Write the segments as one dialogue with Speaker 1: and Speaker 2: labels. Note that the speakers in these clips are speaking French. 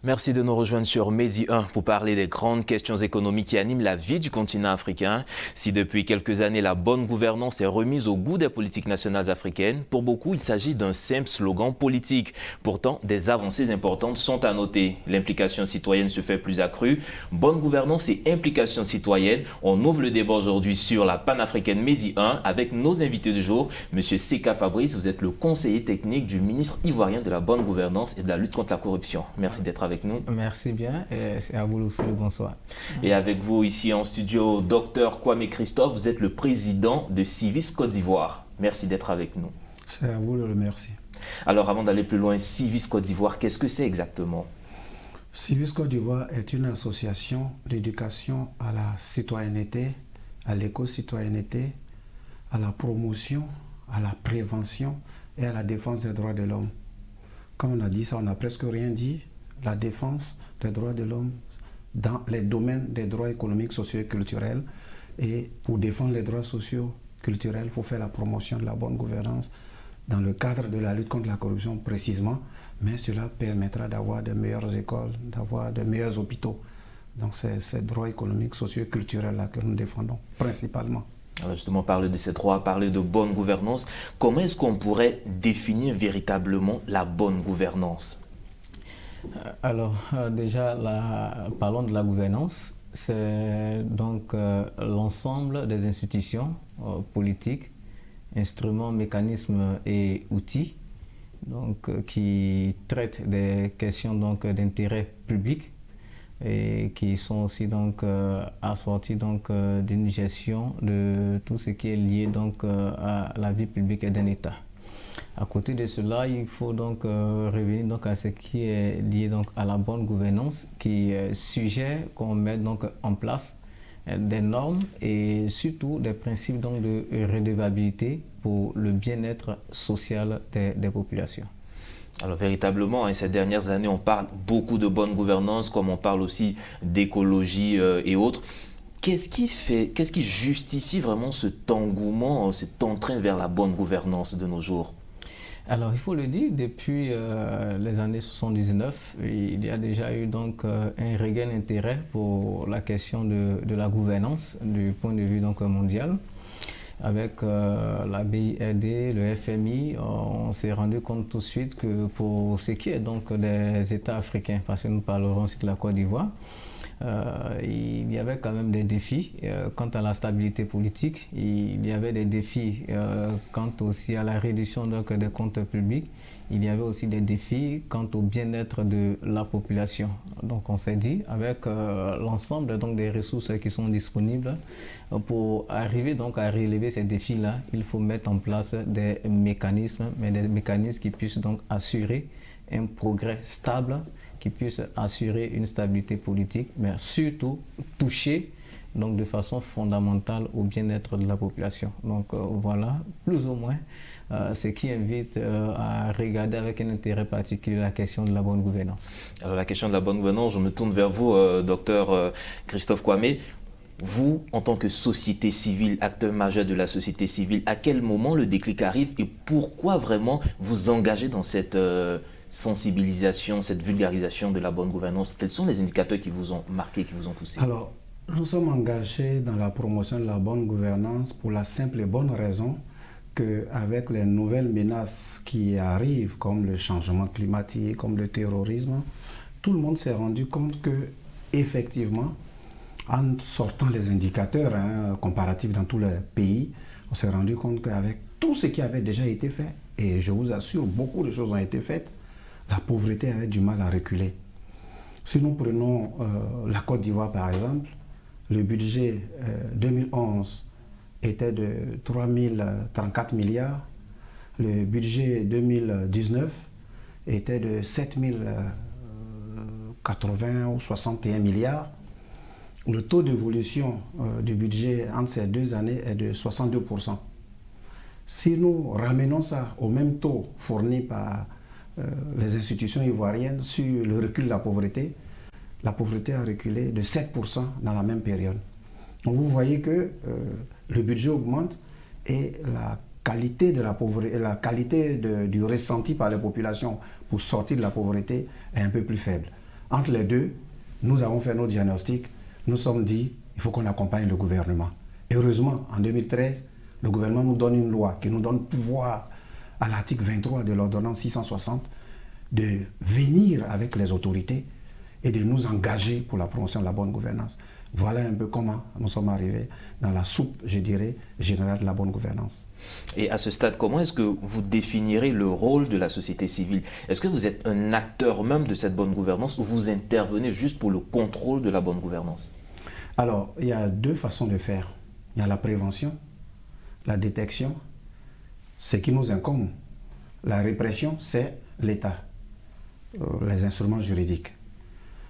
Speaker 1: Merci de nous rejoindre sur Medi 1 pour parler des grandes questions économiques qui animent la vie du continent africain. Si depuis quelques années la bonne gouvernance est remise au goût des politiques nationales africaines, pour beaucoup il s'agit d'un simple slogan politique. Pourtant, des avancées importantes sont à noter. L'implication citoyenne se fait plus accrue. Bonne gouvernance et implication citoyenne. On ouvre le débat aujourd'hui sur la panafricaine Medi 1 avec nos invités du jour. Monsieur Seka Fabrice, vous êtes le conseiller technique du ministre ivoirien de la bonne gouvernance et de la lutte contre la corruption. Merci d'être avec nous.
Speaker 2: Merci bien et c'est à vous aussi le bonsoir.
Speaker 1: Et avec vous ici en studio, Dr Kwame Christophe, vous êtes le président de Civis Côte d'Ivoire. Merci d'être avec nous.
Speaker 3: C'est à vous le merci.
Speaker 1: Alors avant d'aller plus loin, Civis Côte d'Ivoire, qu'est-ce que c'est exactement?
Speaker 3: Civis Côte d'Ivoire est une association d'éducation à la citoyenneté, à l'éco-citoyenneté, à la promotion, à la prévention et à la défense des droits de l'homme. Comme on a dit ça, on n'a presque rien dit. La défense des droits de l'homme dans les domaines des droits économiques, sociaux et culturels. Et pour défendre les droits sociaux, culturels, il faut faire la promotion de la bonne gouvernance dans le cadre de la lutte contre la corruption précisément, mais cela permettra d'avoir de meilleures écoles, d'avoir de meilleurs hôpitaux. Donc c'est ces droits économiques, sociaux et culturels-là que nous défendons principalement.
Speaker 1: Alors justement, parler de ces droits, parler de bonne gouvernance, comment est-ce qu'on pourrait définir véritablement la bonne gouvernance?
Speaker 2: Alors déjà, parlons de la gouvernance. C'est donc l'ensemble des institutions politiques, instruments, mécanismes et outils donc, qui traitent des questions d'intérêt public et qui sont aussi donc assortis donc d'une gestion de tout ce qui est lié donc à la vie publique d'un État. À côté de cela, il faut donc revenir donc à ce qui est lié donc à la bonne gouvernance, qui suggère qu'on met donc en place des normes et surtout des principes donc de redevabilité pour le bien-être social des populations.
Speaker 1: Alors véritablement, ces dernières années, on parle beaucoup de bonne gouvernance, comme on parle aussi d'écologie et autres. Qu'est-ce qui justifie vraiment cet engouement, cet entrain vers la bonne gouvernance de nos jours?
Speaker 2: Alors, il faut le dire, depuis les années 79, il y a déjà eu donc un regain d'intérêt pour la question de la gouvernance du point de vue donc mondial. Avec la BIRD, le FMI, on s'est rendu compte tout de suite que pour ce qui est donc des États africains, parce que nous parlerons aussi de la Côte d'Ivoire, il y avait quand même des défis quant à la stabilité politique, il y avait des défis quant aussi à la réduction donc, des comptes publics, il y avait aussi des défis quant au bien-être de la population. Donc on s'est dit, avec l'ensemble donc, des ressources qui sont disponibles, pour arriver donc à relever ces défis-là, il faut mettre en place des mécanismes, mais des mécanismes qui puissent donc assurer un progrès stable, qui puisse assurer une stabilité politique, mais surtout toucher donc, de façon fondamentale au bien-être de la population. Donc voilà, plus ou moins, ce qui invite à regarder avec un intérêt particulier la question de la bonne gouvernance.
Speaker 1: Alors la question de la bonne gouvernance, je me tourne vers vous, docteur Christophe Kwame. Vous, en tant que société civile, acteur majeur de la société civile, à quel moment le déclic arrive et pourquoi vraiment vous engagez dans cette sensibilisation, cette vulgarisation de la bonne gouvernance? Quels sont les indicateurs qui vous ont marqué, qui vous ont poussé?
Speaker 3: Alors, nous sommes engagés dans la promotion de la bonne gouvernance pour la simple et bonne raison qu'avec les nouvelles menaces qui arrivent, comme le changement climatique, comme le terrorisme, tout le monde s'est rendu compte que, effectivement, en sortant les indicateurs comparatifs dans tous les pays, on s'est rendu compte qu'avec tout ce qui avait déjà été fait, et je vous assure, beaucoup de choses ont été faites, la pauvreté avait du mal à reculer. Si nous prenons la Côte d'Ivoire par exemple, le budget 2011 était de 3034 milliards, le budget 2019 était de 7080 ou 61 milliards. Le taux d'évolution du budget entre ces deux années est de 62%. Si nous ramenons ça au même taux fourni par les institutions ivoiriennes sur le recul de la pauvreté a reculé de 7% dans la même période. Donc vous voyez que le budget augmente et la qualité de la pauvreté, la qualité du ressenti par les populations pour sortir de la pauvreté est un peu plus faible. Entre les deux, nous avons fait nos diagnostics, nous sommes dit, il faut qu'on accompagne le gouvernement. Heureusement, en 2013, le gouvernement nous donne une loi qui nous donne pouvoir à l'article 23 de l'ordonnance 660 de venir avec les autorités et de nous engager pour la promotion de la bonne gouvernance. Voilà un peu comment nous sommes arrivés dans la soupe, je dirais, générale de la bonne gouvernance.
Speaker 1: Et à ce stade, comment est-ce que vous définirez le rôle de la société civile? Est-ce que vous êtes un acteur même de cette bonne gouvernance ou vous intervenez juste pour le contrôle de la bonne gouvernance?
Speaker 3: Alors, il y a deux façons de faire. Il y a la prévention, la détection, ce qui nous incombe. La répression, c'est l'État, les instruments juridiques.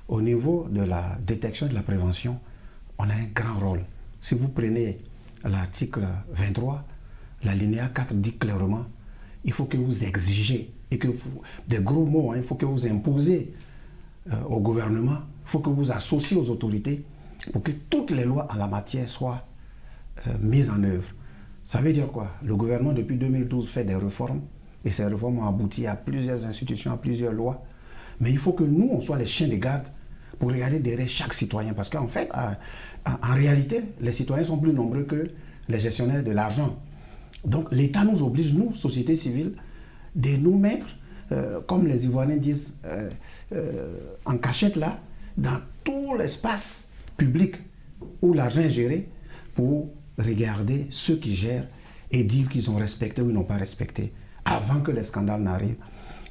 Speaker 3: Au niveau de la détection et de la prévention, on a un grand rôle. Si vous prenez l'article 23, la linéa 4 dit clairement, il faut que vous exigez, et que vous, des gros mots, il faut que vous imposez au gouvernement, il faut que vous associez aux autorités pour que toutes les lois en la matière soient mises en œuvre. Ça veut dire quoi? Le gouvernement, depuis 2012, fait des réformes, et ces réformes ont abouti à plusieurs institutions, à plusieurs lois. Mais il faut que nous, on soit les chiens de garde pour regarder derrière chaque citoyen. Parce qu'en fait, en réalité, les citoyens sont plus nombreux que les gestionnaires de l'argent. Donc l'État nous oblige, nous, société civile, de nous mettre, comme les Ivoiriens disent, en cachette là, dans tout l'espace public où l'argent est géré, pour regarder ceux qui gèrent et dire qu'ils ont respecté ou ils n'ont pas respecté, avant que les scandales n'arrivent.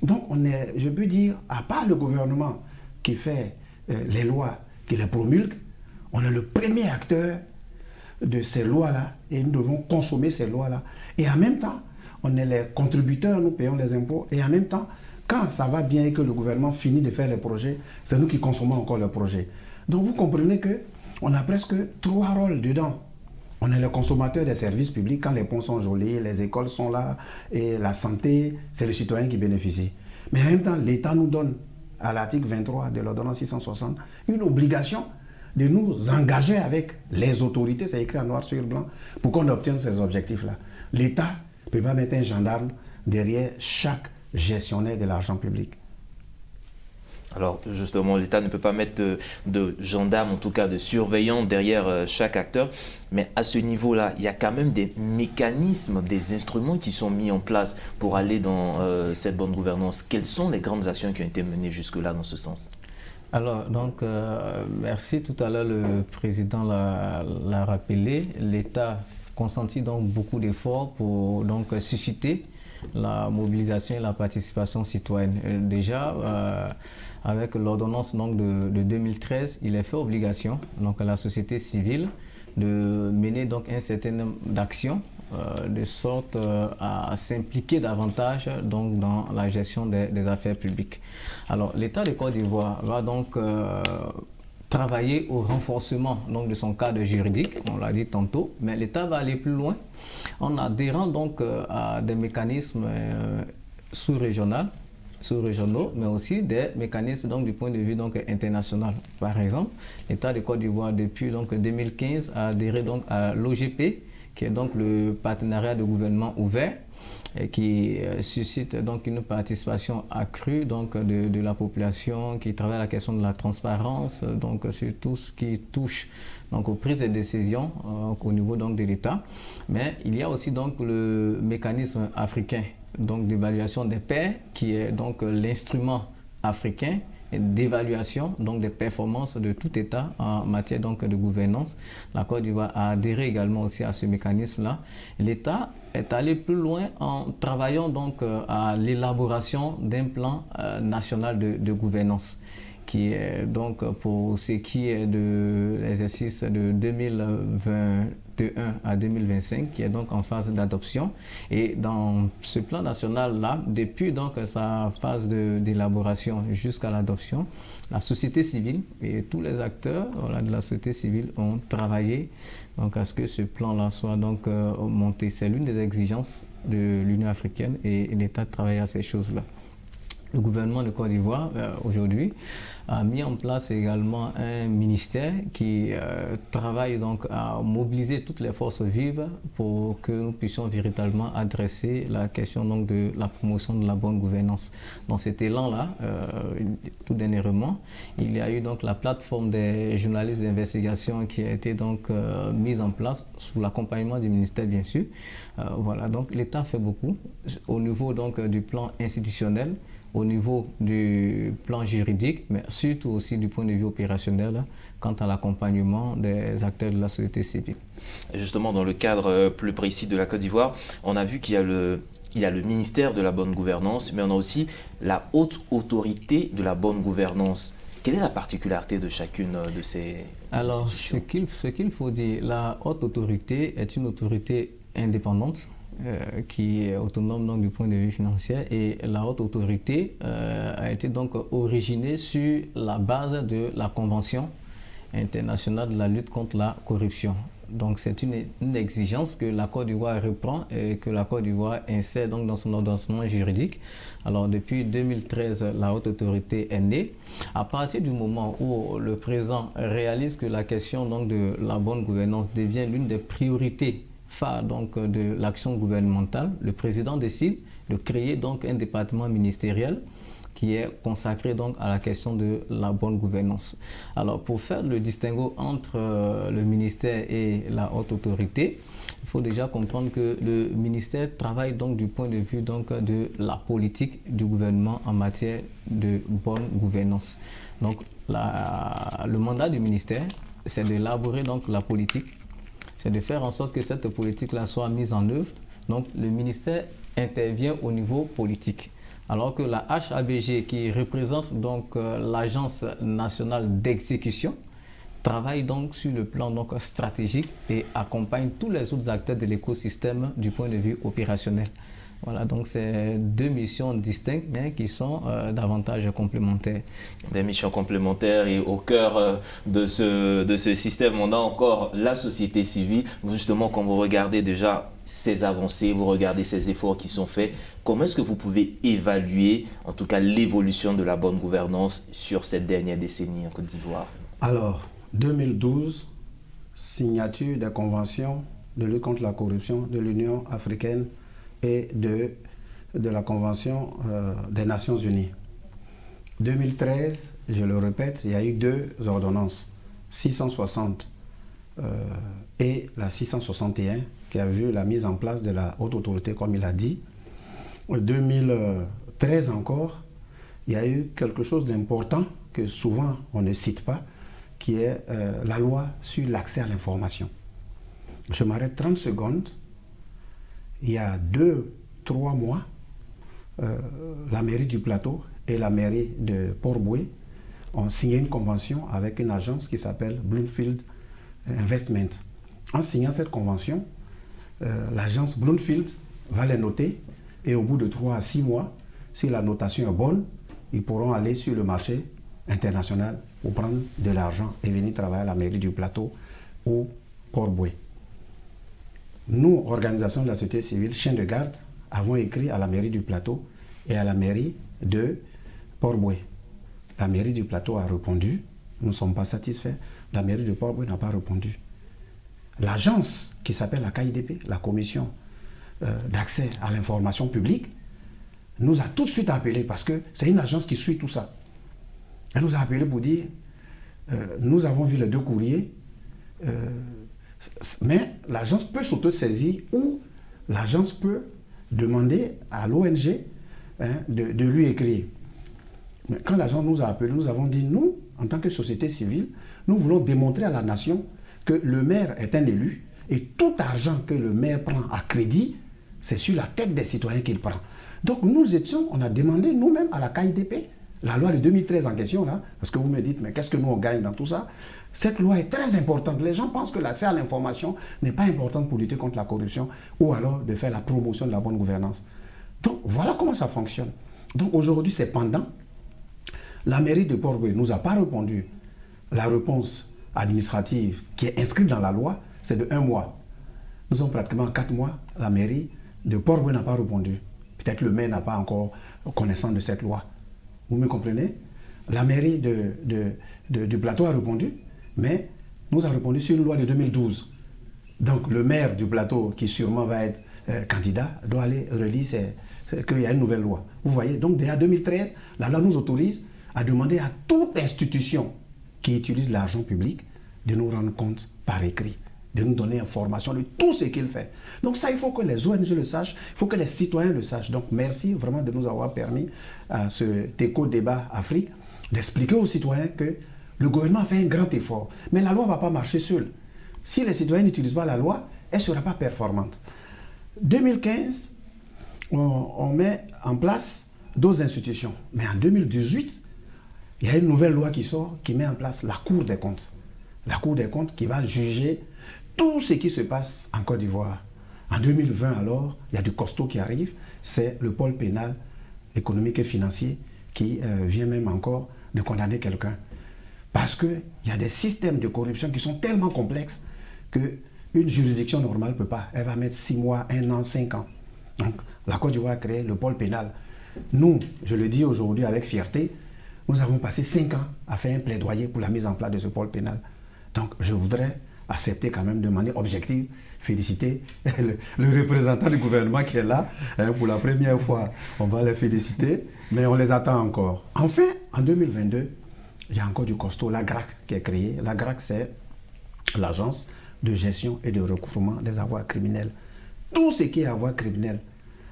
Speaker 3: Donc on est, je peux dire, à part le gouvernement qui fait les lois, qui les promulgue, on est le premier acteur de ces lois-là et nous devons consommer ces lois-là. Et en même temps, on est les contributeurs, nous payons les impôts et en même temps, quand ça va bien et que le gouvernement finit de faire les projets, c'est nous qui consommons encore les projets. Donc vous comprenez qu'on a presque trois rôles dedans. On est le consommateur des services publics quand les ponts sont jolis, les écoles sont là et la santé, c'est le citoyen qui bénéficie. Mais en même temps, l'État nous donne, à l'article 23 de l'ordonnance 660, une obligation de nous engager avec les autorités, c'est écrit en noir sur blanc, pour qu'on obtienne ces objectifs-là. L'État ne peut pas mettre un gendarme derrière chaque gestionnaire de l'argent public.
Speaker 1: Alors justement, l'État ne peut pas mettre de gendarmes, en tout cas de surveillants derrière chaque acteur. Mais à ce niveau-là, il y a quand même des mécanismes, des instruments qui sont mis en place pour aller dans cette bonne gouvernance. Quelles sont les grandes actions qui ont été menées jusque-là dans ce sens?
Speaker 2: Alors, donc, merci. Tout à l'heure, le président l'a rappelé. L'État consentit donc beaucoup d'efforts pour donc susciter la mobilisation et la participation citoyenne. Déjà, avec l'ordonnance de 2013, il est fait obligation donc, à la société civile de mener donc, un certain nombre d'actions de sorte à s'impliquer davantage donc, dans la gestion des affaires publiques. Alors, l'État de Côte d'Ivoire va donc travailler au renforcement donc, de son cadre juridique, on l'a dit tantôt, mais l'État va aller plus loin en adhérant donc à des mécanismes sous-régionaux, mais aussi des mécanismes donc, du point de vue donc, international. Par exemple, l'État de Côte d'Ivoire, depuis donc, 2015, a adhéré donc, à l'OGP, qui est donc le partenariat de gouvernement ouvert, et qui suscite donc une participation accrue donc, de la population, qui travaille la question de la transparence, donc sur tout ce qui touche donc, aux prises de décisions au niveau donc, de l'État. Mais il y a aussi donc, le mécanisme africain donc, d'évaluation des pairs, qui est donc l'instrument africain d'évaluation donc des performances de tout État en matière donc de gouvernance. La Côte d'Ivoire a adhéré également aussi à ce mécanisme-là. L'État est allé plus loin en travaillant donc à l'élaboration d'un plan national de gouvernance, qui est donc pour ce qui est de l'exercice de 2021 à 2025, qui est donc en phase d'adoption. Et dans ce plan national-là, depuis donc sa phase d'élaboration jusqu'à l'adoption, la société civile et tous les acteurs de la société civile ont travaillé donc, à ce que ce plan-là soit donc monté. C'est l'une des exigences de l'Union africaine et l'État travaille à ces choses-là. Le gouvernement de Côte d'Ivoire, aujourd'hui, a mis en place également un ministère qui travaille donc à mobiliser toutes les forces vives pour que nous puissions véritablement adresser la question donc de la promotion de la bonne gouvernance. Dans cet élan-là, tout dernièrement, il y a eu donc la plateforme des journalistes d'investigation qui a été donc mise en place sous l'accompagnement du ministère, bien sûr. Voilà, donc l'État fait beaucoup au niveau donc du plan institutionnel, au niveau du plan juridique, mais surtout aussi du point de vue opérationnel quant à l'accompagnement des acteurs de la société civile.
Speaker 1: Justement, dans le cadre plus précis de la Côte d'Ivoire, on a vu qu'il y a le ministère de la bonne gouvernance, mais on a aussi la haute autorité de la bonne gouvernance. Quelle est la particularité de chacune de ces institutions?
Speaker 2: Alors, ce qu'il faut dire, la haute autorité est une autorité indépendante, qui est autonome donc, du point de vue financier, et la haute autorité a été donc originée sur la base de la Convention internationale de la lutte contre la corruption. Donc c'est une exigence que la Côte d'Ivoire reprend et que la Côte d'Ivoire insère donc dans son ordonnancement juridique. Alors depuis 2013, la haute autorité est née. À partir du moment où le président réalise que la question donc, de la bonne gouvernance devient l'une des priorités phare donc de l'action gouvernementale, le président décide de créer donc un département ministériel qui est consacré donc à la question de la bonne gouvernance. Alors pour faire le distinguo entre le ministère et la haute autorité, il faut déjà comprendre que le ministère travaille donc du point de vue donc de la politique du gouvernement en matière de bonne gouvernance. Donc le mandat du ministère, c'est d'élaborer donc la politique, c'est de faire en sorte que cette politique-là soit mise en œuvre. Donc le ministère intervient au niveau politique. Alors que la HABG, qui représente donc l'Agence nationale d'exécution, travaille donc sur le plan donc stratégique et accompagne tous les autres acteurs de l'écosystème du point de vue opérationnel. Voilà, donc c'est deux missions distinctes mais qui sont davantage complémentaires.
Speaker 1: Des missions complémentaires, et au cœur de ce système, on a encore la société civile. Justement, quand vous regardez déjà ces avancées, vous regardez ces efforts qui sont faits, comment est-ce que vous pouvez évaluer, en tout cas, l'évolution de la bonne gouvernance sur cette dernière décennie en Côte d'Ivoire?
Speaker 3: Alors, 2012, signature des conventions de lutte contre la corruption de l'Union africaine et de la Convention des Nations Unies. 2013, je le répète, il y a eu deux ordonnances, 660 et la 661, qui a vu la mise en place de la haute autorité, comme il a dit. En 2013 encore, il y a eu quelque chose d'important que souvent on ne cite pas, qui est la loi sur l'accès à l'information. Je m'arrête 30 secondes. Il y a 2-3 mois, la mairie du Plateau et la mairie de Port-Bouët ont signé une convention avec une agence qui s'appelle Bloomfield Investment. En signant cette convention, l'agence Bloomfield va les noter, et au bout de 3 à 6 mois, si la notation est bonne, ils pourront aller sur le marché international pour prendre de l'argent et venir travailler à la mairie du Plateau ou Port-Bouët. Nous, organisation de la société civile, chien de garde, avons écrit à la mairie du Plateau et à la mairie de Port-Bouët. La mairie du Plateau a répondu, nous ne sommes pas satisfaits. La mairie de Port-Bouët n'a pas répondu. L'agence qui s'appelle la KIDP, la commission d'accès à l'information publique, nous a tout de suite appelé, parce que c'est une agence qui suit tout ça. Elle nous a appelé pour dire, nous avons vu les 2 courriers, mais l'agence peut s'auto-saisir, ou l'agence peut demander à l'ONG de lui écrire. Mais quand l'agence nous a appelés, nous avons dit, nous, en tant que société civile, nous voulons démontrer à la nation que le maire est un élu, et tout argent que le maire prend à crédit, c'est sur la tête des citoyens qu'il prend. Donc on a demandé nous-mêmes à la KIDP, la loi de 2013 en question, là, parce que vous me dites, mais qu'est-ce que nous on gagne dans tout ça? Cette loi est très importante. Les gens pensent que l'accès à l'information n'est pas important pour lutter contre la corruption, ou alors de faire la promotion de la bonne gouvernance. Donc voilà comment ça fonctionne. Donc aujourd'hui, c'est pendant. La mairie de Port-Bouët ne nous a pas répondu. La réponse administrative qui est inscrite dans la loi, c'est de 1 mois. Nous sommes pratiquement 4 mois. La mairie de Port-Bouët n'a pas répondu. Peut-être le maire n'a pas encore connaissance de cette loi. Vous me comprenez? La mairie du plateau a répondu, mais nous avons répondu sur une loi de 2012. Donc le maire du plateau, qui sûrement va être candidat, doit aller relire qu'il y a une nouvelle loi. Vous voyez, donc déjà 2013, la loi nous autorise à demander à toute institution qui utilise l'argent public de nous rendre compte par écrit, de nous donner information de tout ce qu'il fait. Donc ça, il faut que les ONG le sachent, il faut que les citoyens le sachent. Donc merci vraiment de nous avoir permis à cet éco-débat Afrique d'expliquer aux citoyens que le gouvernement a fait un grand effort. Mais la loi ne va pas marcher seule. Si les citoyens n'utilisent pas la loi, elle ne sera pas performante. 2015, on met en place d'autres institutions. Mais en 2018, il y a une nouvelle loi qui sort, qui met en place la Cour des comptes. La Cour des comptes qui va juger tout ce qui se passe en Côte d'Ivoire. En 2020, alors, il y a du costaud qui arrive. C'est le pôle pénal, économique et financier qui vient même encore de condamner quelqu'un. Parce qu'il y a des systèmes de corruption qui sont tellement complexes qu'une juridiction normale ne peut pas. Elle va mettre 6 mois, 1 an, 5 ans. Donc, la Côte d'Ivoire a créé le pôle pénal. Nous, je le dis aujourd'hui avec fierté, nous avons passé 5 ans à faire un plaidoyer pour la mise en place de ce pôle pénal. Donc, je voudrais accepter quand même de manière objective, féliciter le représentant du gouvernement qui est là. Pour la première fois, on va les féliciter, mais on les attend encore. Enfin, en 2022, il y a encore du costaud, la GRAC qui est créée. La GRAC, c'est l'agence de gestion et de recouvrement des avoirs criminels. Tout ce qui est avoirs criminels.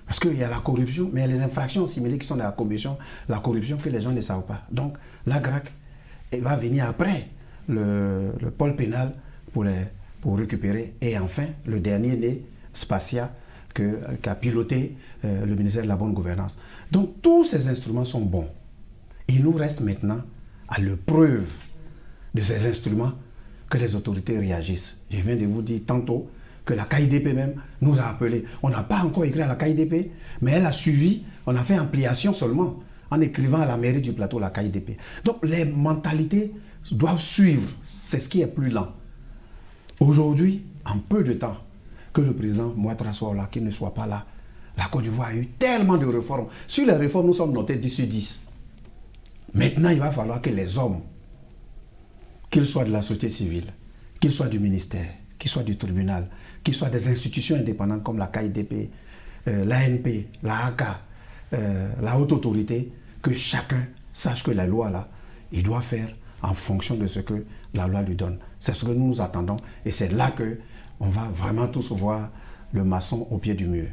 Speaker 3: Parce qu'il y a la corruption, mais il y a les infractions similées qui sont dans la corruption que les gens ne savent pas. Donc, la GRAC va venir après le pôle pénal pour récupérer. Et enfin, le dernier né, Spacia, qu'a piloté le ministère de la Bonne Gouvernance. Donc, tous ces instruments sont bons. Il nous reste maintenant à l'épreuve de ces instruments que les autorités réagissent. Je viens de vous dire tantôt que la KIDP même nous a appelés. On n'a pas encore écrit à la KIDP, mais elle a suivi, on a fait ampliation seulement en écrivant à la mairie du plateau la KIDP. Donc les mentalités doivent suivre, c'est ce qui est plus lent. Aujourd'hui, en peu de temps, que le président Ouattara soit là, qu'il ne soit pas là, la Côte d'Ivoire a eu tellement de réformes. Sur les réformes, nous sommes notés 10 sur 10. Maintenant, il va falloir que les hommes, qu'ils soient de la société civile, qu'ils soient du ministère, qu'ils soient du tribunal, qu'ils soient des institutions indépendantes comme la KIDP, l'ANP, la AK, la haute autorité, que chacun sache que la loi là, il doit faire en fonction de ce que la loi lui donne. C'est ce que nous attendons et c'est là qu'on va vraiment tous voir le maçon au pied du mur.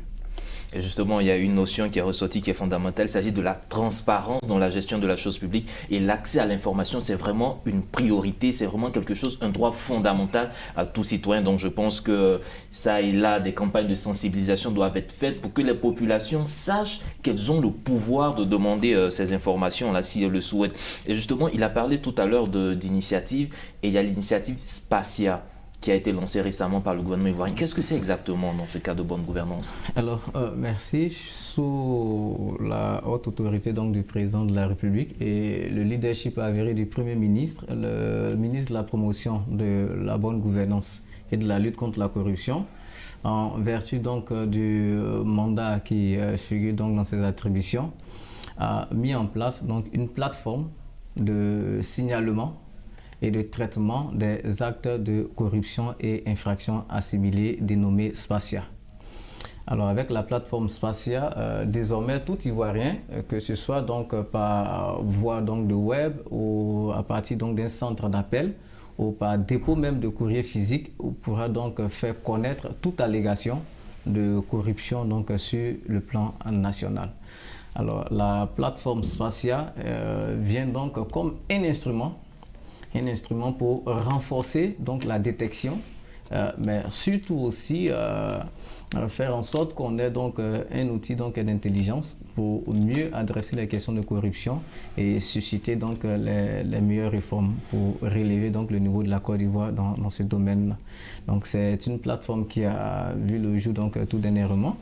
Speaker 1: Et justement, il y a une notion qui est ressortie qui est fondamentale, il s'agit de la transparence dans la gestion de la chose publique et l'accès à l'information, c'est vraiment une priorité, c'est vraiment quelque chose, un droit fondamental à tout citoyen. Donc je pense que ça et là, des campagnes de sensibilisation doivent être faites pour que les populations sachent qu'elles ont le pouvoir de demander ces informations-là si elles le souhaitent. Et justement, il a parlé tout à l'heure d'initiatives et il y a l'initiative Spacia qui a été lancé récemment par le gouvernement ivoirien. Qu'est-ce que c'est exactement dans ce cas de bonne gouvernance?
Speaker 2: Alors, merci. Sous la haute autorité donc, du président de la République et le leadership avéré du Premier ministre, le ministre de la promotion de la bonne gouvernance et de la lutte contre la corruption, en vertu donc du mandat qui figure donc dans ses attributions, a mis en place donc une plateforme de signalement et de traitement des actes de corruption et infractions assimilées dénommées Spacia. Alors avec la plateforme Spacia, désormais tout Ivoirien, que ce soit donc par voie donc de web ou à partir donc d'un centre d'appel ou par dépôt même de courrier physique, pourra donc faire connaître toute allégation de corruption donc sur le plan national. Alors la plateforme Spacia vient donc comme un instrument pour renforcer donc la détection, mais surtout aussi faire en sorte qu'on ait donc un outil donc d'intelligence pour mieux adresser les questions de corruption et susciter donc les meilleures réformes pour relever donc le niveau de la Côte d'Ivoire dans ce domaine-là. Donc c'est une plateforme qui a vu le jour donc tout dernièrement.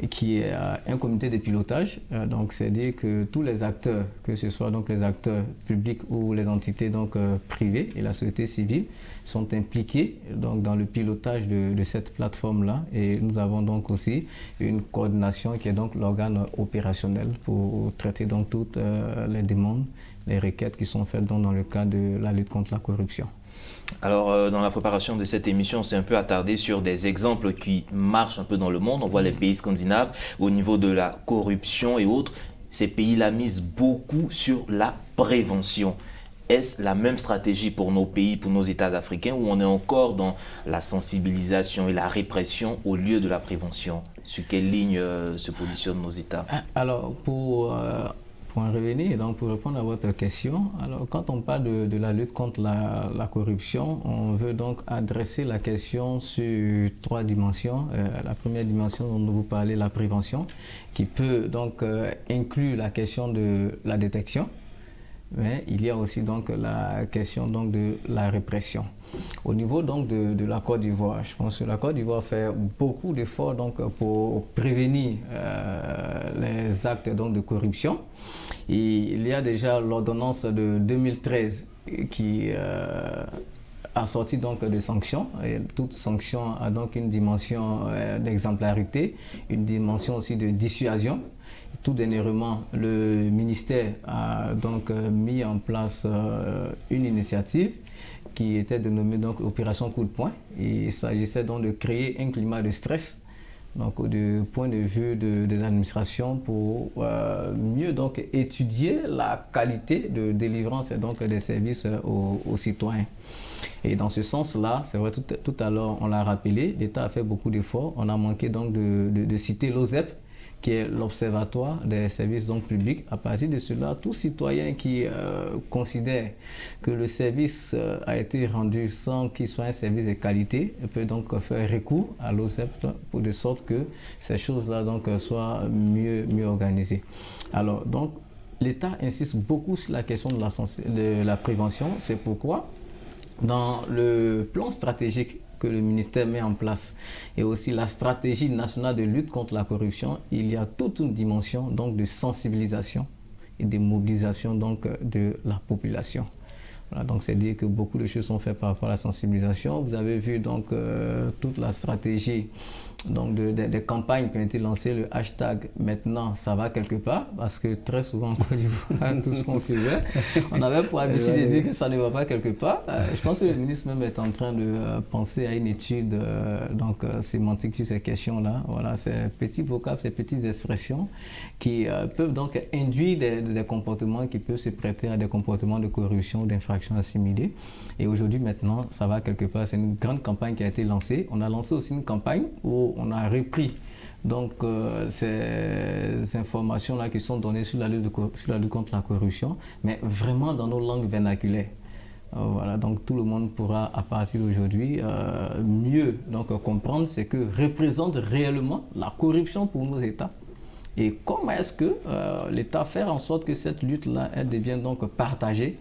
Speaker 2: qui est un comité de pilotage. Donc, c'est-à-dire que tous les acteurs, que ce soit donc les acteurs publics ou les entités donc privées et la société civile, sont impliqués donc dans le pilotage de cette plateforme-là. Et nous avons donc aussi une coordination qui est donc l'organe opérationnel pour traiter donc toutes les demandes, les requêtes qui sont faites donc dans le cadre de la lutte contre la corruption.
Speaker 1: Alors, dans la préparation de cette émission, on s'est un peu attardé sur des exemples qui marchent un peu dans le monde. On voit les pays scandinaves au niveau de la corruption et autres. Ces pays-là misent beaucoup sur la prévention. Est-ce la même stratégie pour nos pays, pour nos États africains, où on est encore dans la sensibilisation et la répression au lieu de la prévention? Sur quelle ligne se positionnent nos États?
Speaker 2: Alors, pour en revenir, donc pour répondre à votre question, alors quand on parle de la lutte contre la corruption, on veut donc adresser la question sur 3 dimensions. La première dimension dont vous parlez, la prévention, qui peut donc inclure la question de la détection, mais il y a aussi donc la question donc de la répression. Au niveau donc de la Côte d'Ivoire, je pense que la Côte d'Ivoire fait beaucoup d'efforts donc pour prévenir les actes donc de corruption. Et il y a déjà l'ordonnance de 2013 qui a sorti donc des sanctions. Et toute sanction a donc une dimension d'exemplarité, une dimension aussi de dissuasion. Tout dernièrement, le ministère a donc mis en place une initiative qui était dénommée donc Opération Coup de Poing. Et il s'agissait donc de créer un climat de stress, donc du point de vue des administrations, pour mieux donc étudier la qualité de délivrance et donc des services aux citoyens. Et dans ce sens-là, c'est vrai, tout à l'heure on l'a rappelé, l'État a fait beaucoup d'efforts. On a manqué donc de citer l'OSEP, qui est l'Observatoire des services donc publics. À partir de cela, tout citoyen qui considère que le service a été rendu sans qu'il soit un service de qualité peut donc faire recours à l'OSEP pour de sorte que ces choses-là donc soient mieux organisées. Alors donc l'État insiste beaucoup sur la question de la prévention. C'est pourquoi dans le plan stratégique que le ministère met en place et aussi la stratégie nationale de lutte contre la corruption, il y a toute une dimension donc de sensibilisation et de mobilisation donc de la population. Voilà, donc c'est dire que beaucoup de choses sont faites par rapport à la sensibilisation. Vous avez vu donc toute la stratégie donc des campagnes qui ont été lancées, le hashtag maintenant ça va quelque part, parce que très souvent en Côte d'Ivoire, tout ce qu'on faisait, on avait pour habitude de dire que ça ne va pas quelque part. Je pense que le ministre même est en train de penser à une étude sémantique sur ces questions-là. Voilà, ces petits vocables, ces petites expressions qui peuvent donc induire des comportements qui peuvent se prêter à des comportements de corruption ou d'infraction assimilée. Et aujourd'hui maintenant ça va quelque part. C'est une grande campagne qui a été lancée. On a lancé aussi une campagne où on a repris donc ces informations-là qui sont données sur la lutte contre la corruption, mais vraiment dans nos langues vernaculaires. Voilà, donc tout le monde pourra à partir d'aujourd'hui mieux donc comprendre ce que représente réellement la corruption pour nos États et comment est-ce que l'État fait en sorte que cette lutte-là elle devienne donc partagée,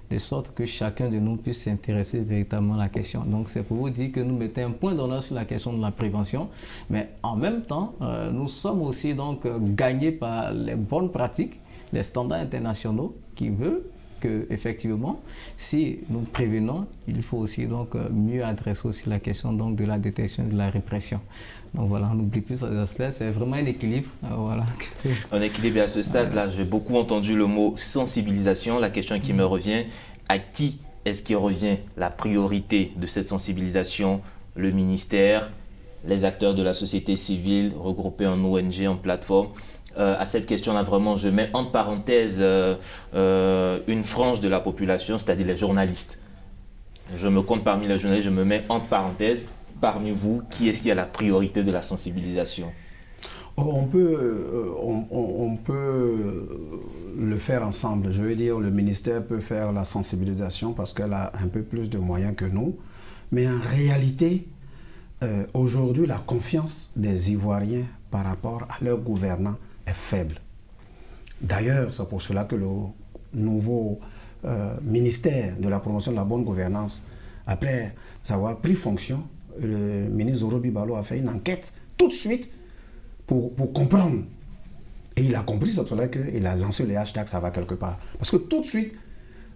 Speaker 2: de sorte que chacun de nous puisse s'intéresser véritablement à la question. Donc c'est pour vous dire que nous mettons un point d'honneur sur la question de la prévention, mais en même temps, nous sommes aussi donc gagnés par les bonnes pratiques, les standards internationaux qui veulent que effectivement, si nous prévenons, il faut aussi donc mieux adresser aussi la question donc de la détection et de la répression. Donc voilà, on n'oublie plus ces aspects, c'est vraiment un équilibre. Voilà.
Speaker 1: Un équilibre, et à ce stade-là, j'ai beaucoup entendu le mot sensibilisation. La question qui me revient, à qui est-ce qu'il revient la priorité de cette sensibilisation? Le ministère, les acteurs de la société civile regroupés en ONG, en plateforme? À cette question-là, vraiment, je mets entre parenthèses une frange de la population, c'est-à-dire les journalistes. Je me compte parmi les journalistes, je me mets entre parenthèses. Parmi vous, qui est-ce qui a la priorité de la sensibilisation?
Speaker 3: On peut le faire ensemble. Je veux dire, le ministère peut faire la sensibilisation parce qu'elle a un peu plus de moyens que nous. Mais en réalité, aujourd'hui, la confiance des Ivoiriens par rapport à leurs gouvernants est faible. D'ailleurs, c'est pour cela que le nouveau ministère de la promotion de la bonne gouvernance, après avoir pris fonction, le ministre Zoro Bibalo a fait une enquête tout de suite pour comprendre. Et il a compris, c'est pour cela qu'il a lancé les hashtags « ça va quelque part ». Parce que tout de suite,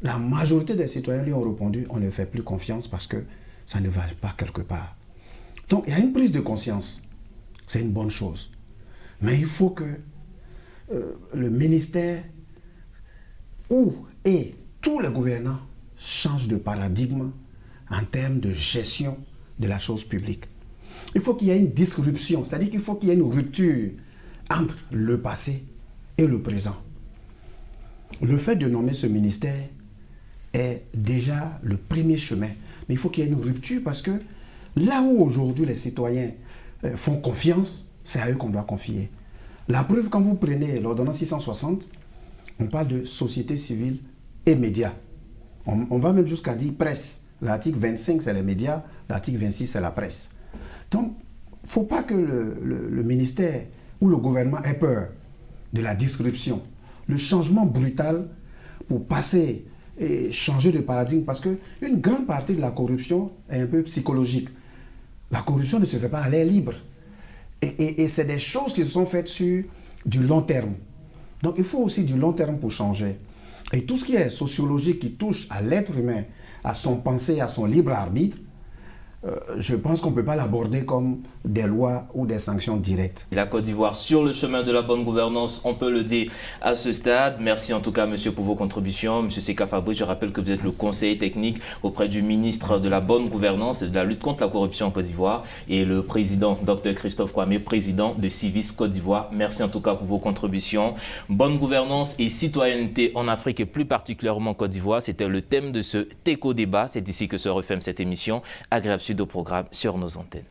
Speaker 3: la majorité des citoyens lui ont répondu « on ne fait plus confiance parce que ça ne va pas quelque part ». Donc, il y a une prise de conscience. C'est une bonne chose. Mais il faut que le ministère et tous les gouvernants changent de paradigme en termes de gestion de la chose publique. Il faut qu'il y ait une disruption, c'est-à-dire qu'il faut qu'il y ait une rupture entre le passé et le présent. Le fait de nommer ce ministère est déjà le premier chemin. Mais il faut qu'il y ait une rupture parce que là où aujourd'hui les citoyens font confiance, c'est à eux qu'on doit confier. La preuve, quand vous prenez l'ordonnance 660, on parle de société civile et médias. On va même jusqu'à dire presse. L'article 25, c'est les médias. L'article 26, c'est la presse. Donc, il ne faut pas que le ministère ou le gouvernement ait peur de la disruption. Le changement brutal pour passer et changer de paradigme, parce qu'une grande partie de la corruption est un peu psychologique. La corruption ne se fait pas à l'air libre. Et c'est des choses qui se sont faites sur du long terme. Donc il faut aussi du long terme pour changer. Et tout ce qui est sociologique, qui touche à l'être humain, à son pensée, à son libre arbitre, je pense qu'on ne peut pas l'aborder comme des lois ou des sanctions directes.
Speaker 1: La Côte d'Ivoire sur le chemin de la bonne gouvernance, on peut le dire à ce stade. Merci en tout cas, monsieur, pour vos contributions. Monsieur Seka Fabrice, je rappelle que vous êtes le conseiller technique auprès du ministre de la bonne gouvernance et de la lutte contre la corruption en Côte d'Ivoire et le président, Dr Christophe Kwame, président de Civis Côte d'Ivoire. Merci en tout cas pour vos contributions. Bonne gouvernance et citoyenneté en Afrique et plus particulièrement en Côte d'Ivoire, c'était le thème de ce TECO débat. C'est ici que se referme cette émission. Agréable suite au programme sur nos antennes.